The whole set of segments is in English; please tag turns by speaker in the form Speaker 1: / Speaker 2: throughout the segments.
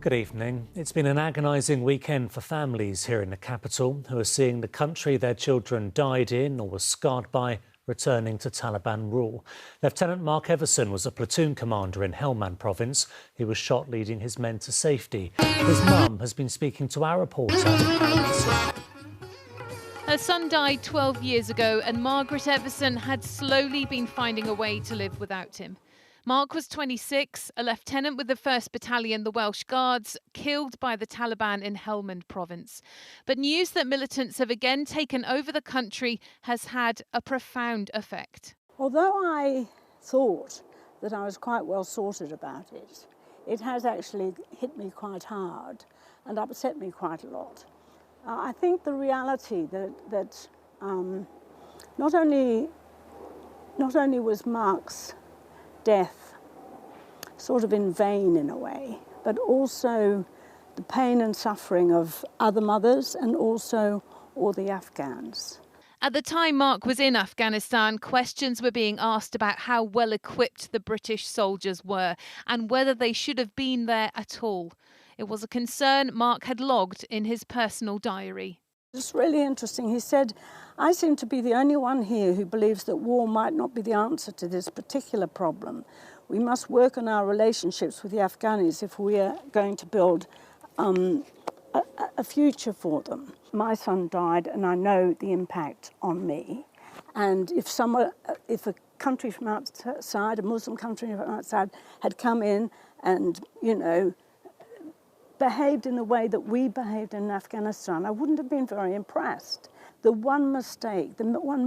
Speaker 1: Good evening. It's been an agonising weekend for families here in the capital who are seeing the country their children died in or were scarred by returning to Taliban rule. Lieutenant Mark Everson was a platoon commander in Helmand province. He was shot leading his men to safety. His mum has been speaking to our reporter.
Speaker 2: Her son died 12 years ago and Margaret Everson had slowly been finding a way to live without him. Mark was 26, a lieutenant with the 1st Battalion, the Welsh Guards, killed by the Taliban in Helmand province. But news that militants have again taken over the country has had a profound effect.
Speaker 3: Although I thought that I was quite well sorted about it, it has actually hit me quite hard and upset me quite a lot. I think the reality that not only was Mark's death sort of in vain in a way, but also the pain and suffering of other mothers and also all the Afghans.
Speaker 2: At the time Mark was in Afghanistan, questions were being asked about how well equipped the British soldiers were and whether they should have been there at all. It was a concern Mark had logged in his personal diary.
Speaker 3: It's really interesting. He said, "I seem to be the only one here who believes that war might not be the answer to this particular problem. We must work on our relationships with the Afghanis if we are going to build a future for them." My son died and I know the impact on me. And if a country from outside, a Muslim country from outside, had come in and, behaved in the way that we behaved in Afghanistan, I wouldn't have been very impressed. The one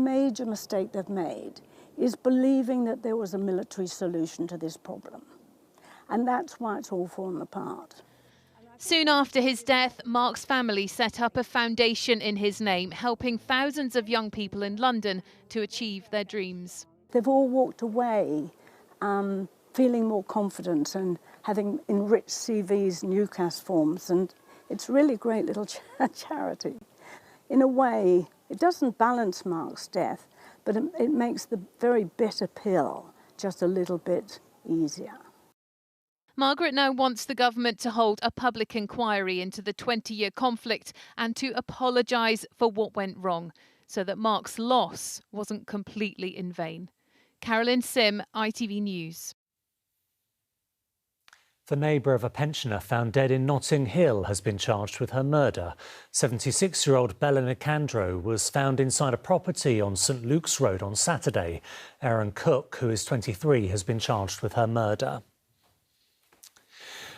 Speaker 3: major mistake they've made is believing that there was a military solution to this problem. And that's why it's all fallen apart.
Speaker 2: Soon after his death, Mark's family set up a foundation in his name, helping thousands of young people in London to achieve their dreams.
Speaker 3: They've all walked away feeling more confident and having enriched CVs, Newscaster forms, and it's really a great little charity. In a way, it doesn't balance Mark's death, but it makes the very bitter pill just a little bit easier.
Speaker 2: Margaret now wants the government to hold a public inquiry into the 20-year conflict and to apologise for what went wrong, so that Mark's loss wasn't completely in vain. Carolyn Sim, ITV News.
Speaker 1: The neighbour of a pensioner found dead in Notting Hill has been charged with her murder. 76-year-old Bella Nicandro was found inside a property on St Luke's Road on Saturday. Erin Cook, who is 23, has been charged with her murder.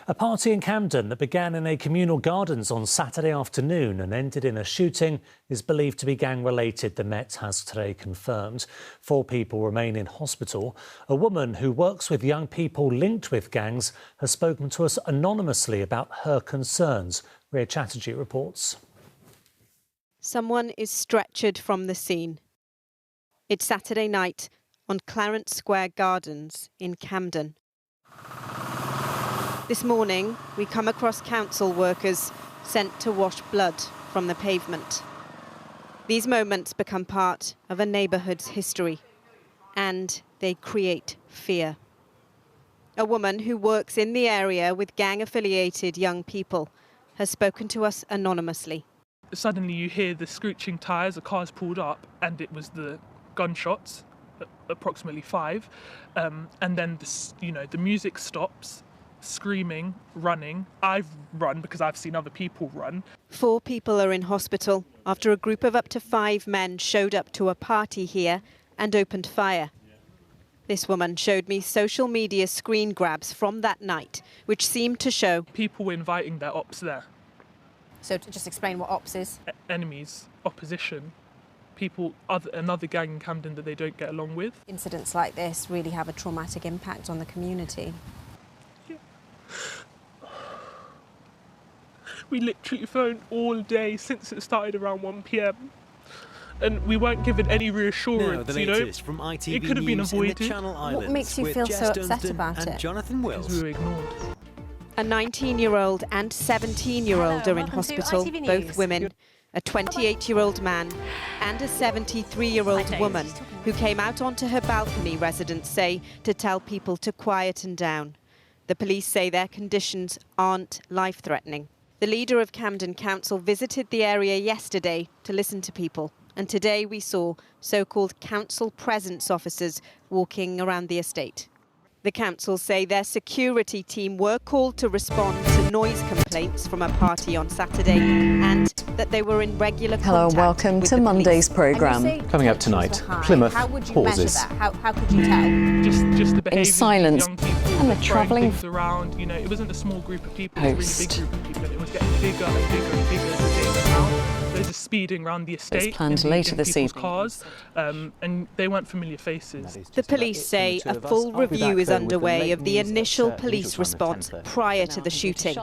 Speaker 1: A party in Camden that began in a communal gardens on Saturday afternoon and ended in a shooting is believed to be gang-related, the Met has today confirmed. 4 people remain in hospital. A woman who works with young people linked with gangs has spoken to us anonymously about her concerns. Ria Chatterjee reports.
Speaker 4: Someone is stretchered from the scene. It's Saturday night on Clarence Square Gardens in Camden. This morning, we come across council workers sent to wash blood from the pavement. These moments become part of a neighbourhood's history, and they create fear. A woman who works in the area with gang-affiliated young people has spoken to us anonymously.
Speaker 5: Suddenly you hear the screeching tyres, a car's pulled up, and it was the gunshots, approximately 5, and then the music stops. Screaming, running. I've run because I've seen other people run.
Speaker 4: 4 people are in hospital after a group of up to 5 men showed up to a party here and opened fire. This woman showed me social media screen grabs from that night, which seemed to show
Speaker 5: people were inviting their ops there.
Speaker 6: So to just explain what ops is.
Speaker 5: Enemies, opposition, people, another gang in Camden that they don't get along with.
Speaker 6: Incidents like this really have a traumatic impact on the community.
Speaker 5: We literally phoned all day since it started around 1 p.m. and we weren't given any reassurance.
Speaker 7: Now, the latest from ITV
Speaker 5: it could have been
Speaker 7: News
Speaker 5: avoided.
Speaker 7: In the Channel Islands.
Speaker 6: What makes you feel so upset about it?
Speaker 7: Jonathan Wills.
Speaker 5: Because we were ignored.
Speaker 4: A 19-year-old and 17-year-old are in hospital, both women. A 28-year-old man and a 73-year-old woman who came out onto her balcony, residents say, to tell people to quieten down. The police say their conditions aren't life-threatening. The leader of Camden Council visited the area yesterday to listen to people. And today we saw so-called council presence officers walking around the estate. The council say their security team were called to respond to noise complaints from a party on Saturday and that they were in regular contact.
Speaker 7: Hello and welcome to Monday's programme.
Speaker 8: Coming up tonight, Plymouth pauses.
Speaker 6: How could you tell?
Speaker 5: Just the behaviour
Speaker 7: In silence,
Speaker 5: of young people,
Speaker 7: and the
Speaker 5: throwing
Speaker 7: travelling
Speaker 5: things around. You know, it wasn't a small group of people, it was a really
Speaker 7: Post.
Speaker 5: big group of people, and it was getting bigger and bigger and bigger as the day went on. There's a speeding around the estate
Speaker 7: planned
Speaker 5: in
Speaker 7: later this
Speaker 5: people's
Speaker 7: evening.
Speaker 5: cars, and they weren't familiar faces.
Speaker 4: The police say a full review is underway of the initial police response prior to the shooting.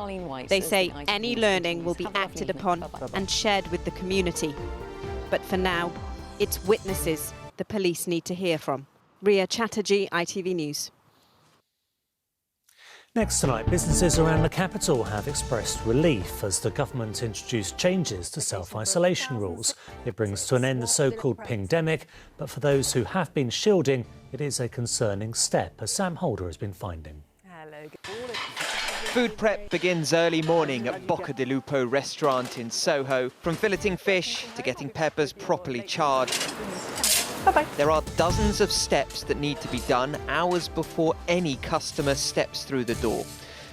Speaker 4: They say any learning will be acted upon and shared with the community. But for now, it's witnesses the police need to hear from. Ria Chatterjee, ITV News.
Speaker 1: Next tonight, businesses around the capital have expressed relief as the government introduced changes to self-isolation rules. It brings to an end the so-called pingdemic, but for those who have been shielding, it is a concerning step, as Sam Holder has been finding.
Speaker 9: Food prep begins early morning at Bocca di Lupo restaurant in Soho. From filleting fish to getting peppers properly charred. There are dozens of steps that need to be done hours before any customer steps through the door.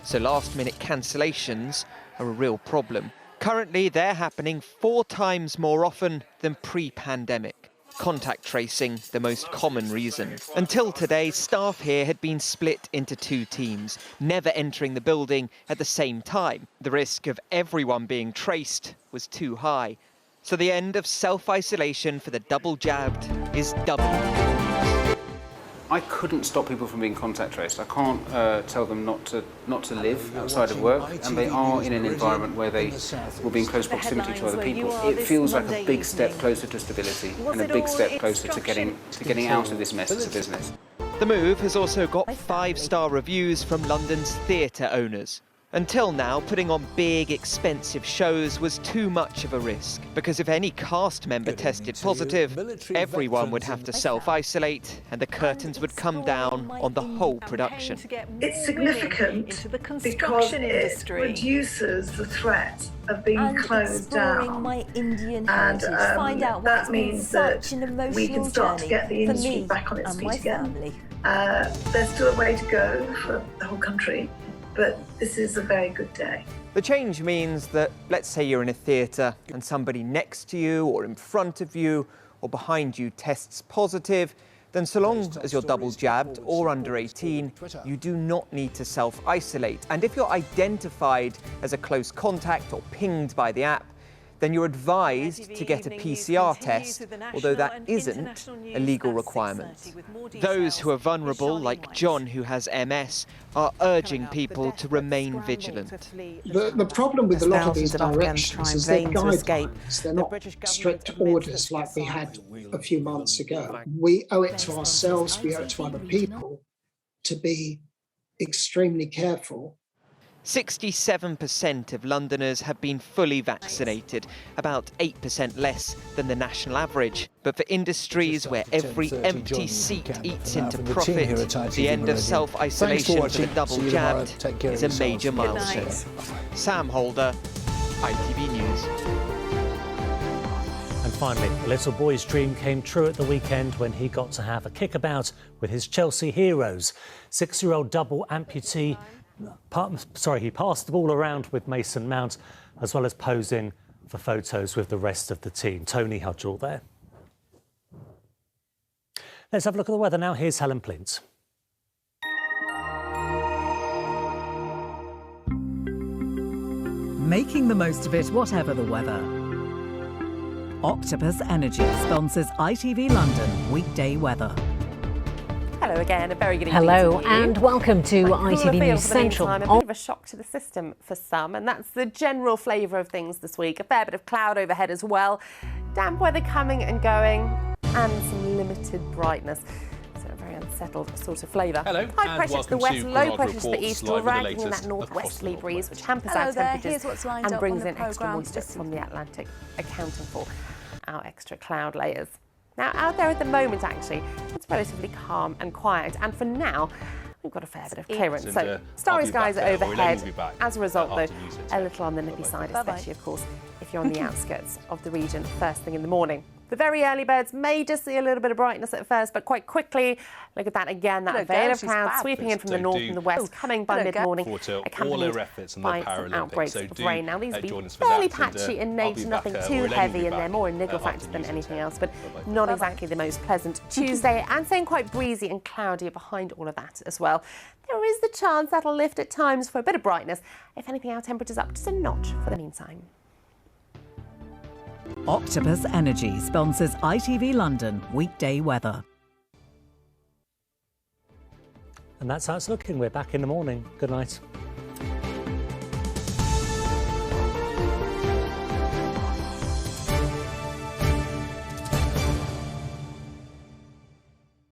Speaker 9: So last-minute cancellations are a real problem. Currently, they're happening 4 times more often than pre-pandemic. Contact tracing, the most common reason. Until today, staff here had been split into 2 teams, never entering the building at the same time. The risk of everyone being traced was too high. So the end of self-isolation for the double-jabbed is double.
Speaker 10: I couldn't stop people from being contact traced. I can't tell them not to live outside of work, and they are in an environment where they will be in close proximity to other people. It feels like a big step closer to stability and a big step closer to getting out of this mess as a business.
Speaker 9: The move has also got 5-star reviews from London's theatre owners. Until now, putting on big, expensive shows was too much of a risk, because if any cast member tested positive, everyone would have to self-isolate and the curtains would come down on the whole production.
Speaker 11: It's significant because it reduces the threat of being closed down, and that means that we can start to get the industry back on its feet again. There's still a way to go for the whole country, but this is a very good day.
Speaker 9: The change means that, let's say you're in a theatre and somebody next to you or in front of you or behind you tests positive, then so long as you're double jabbed or under 18, you do not need to self-isolate. And if you're identified as a close contact or pinged by the app, then you're advised to get a PCR test, although that isn't a legal requirement. Those who are vulnerable, like John, who has MS, are urging people to remain vigilant.
Speaker 12: The problem with a lot of these directions is they're guidelines. They're not strict orders like we had a few months ago. We owe it to ourselves, we owe it to other people to be extremely careful.
Speaker 9: 67% of Londoners have been fully vaccinated, about 8% less than the national average. But for industries where every empty seat eats into profit, the end of self-isolation for the double-jabbed is a major milestone. Sam Holder, ITV News.
Speaker 1: And finally, a little boy's dream came true at the weekend when he got to have a kickabout with his Chelsea heroes. 6-year-old double amputee he passed the ball around with Mason Mount, as well as posing for photos with the rest of the team. Tony Hudgell there. Let's have a look at the weather now. Here's Helen Plint.
Speaker 13: Making the most of it, whatever the weather. Octopus Energy sponsors ITV London weekday weather.
Speaker 14: Hello again, a very good evening.
Speaker 15: Hello and welcome to ITV News Central.
Speaker 14: A bit of a shock to the system for some, and that's the general flavour of things this week. A fair bit of cloud overhead as well, damp weather coming and going, and some limited brightness. So a very unsettled sort of flavour.
Speaker 16: Hello,
Speaker 14: high pressure to the west, low pressure to the east, all ragging in that northwesterly breeze, which hampers our temperatures and brings in extra moisture from the Atlantic, accounting for our extra cloud layers. Now, out there at the moment, actually, it's relatively calm and quiet. And for now, we've got a fair bit of clearance. So starry skies are overhead. As a result, though, a little on the nippy side, especially, of course, if you're on the outskirts of the region first thing in the morning. The very early birds may just see a little bit of brightness at first, but quite quickly, look at that again, that veil of clouds sweeping in from the north and the west, coming by mid-morning, accompanied by some outbreaks of rain. Now, these will be fairly patchy in nature, nothing too heavy, and they're more a niggle factor than anything else, but not exactly the most pleasant Tuesday, and staying quite breezy and cloudy behind all of that as well. There is the chance that'll lift at times for a bit of brightness. If anything, our temperatures up just a notch for the meantime.
Speaker 13: Octopus Energy sponsors ITV London weekday weather.
Speaker 1: And that's how it's looking. We're back in the morning. Good night.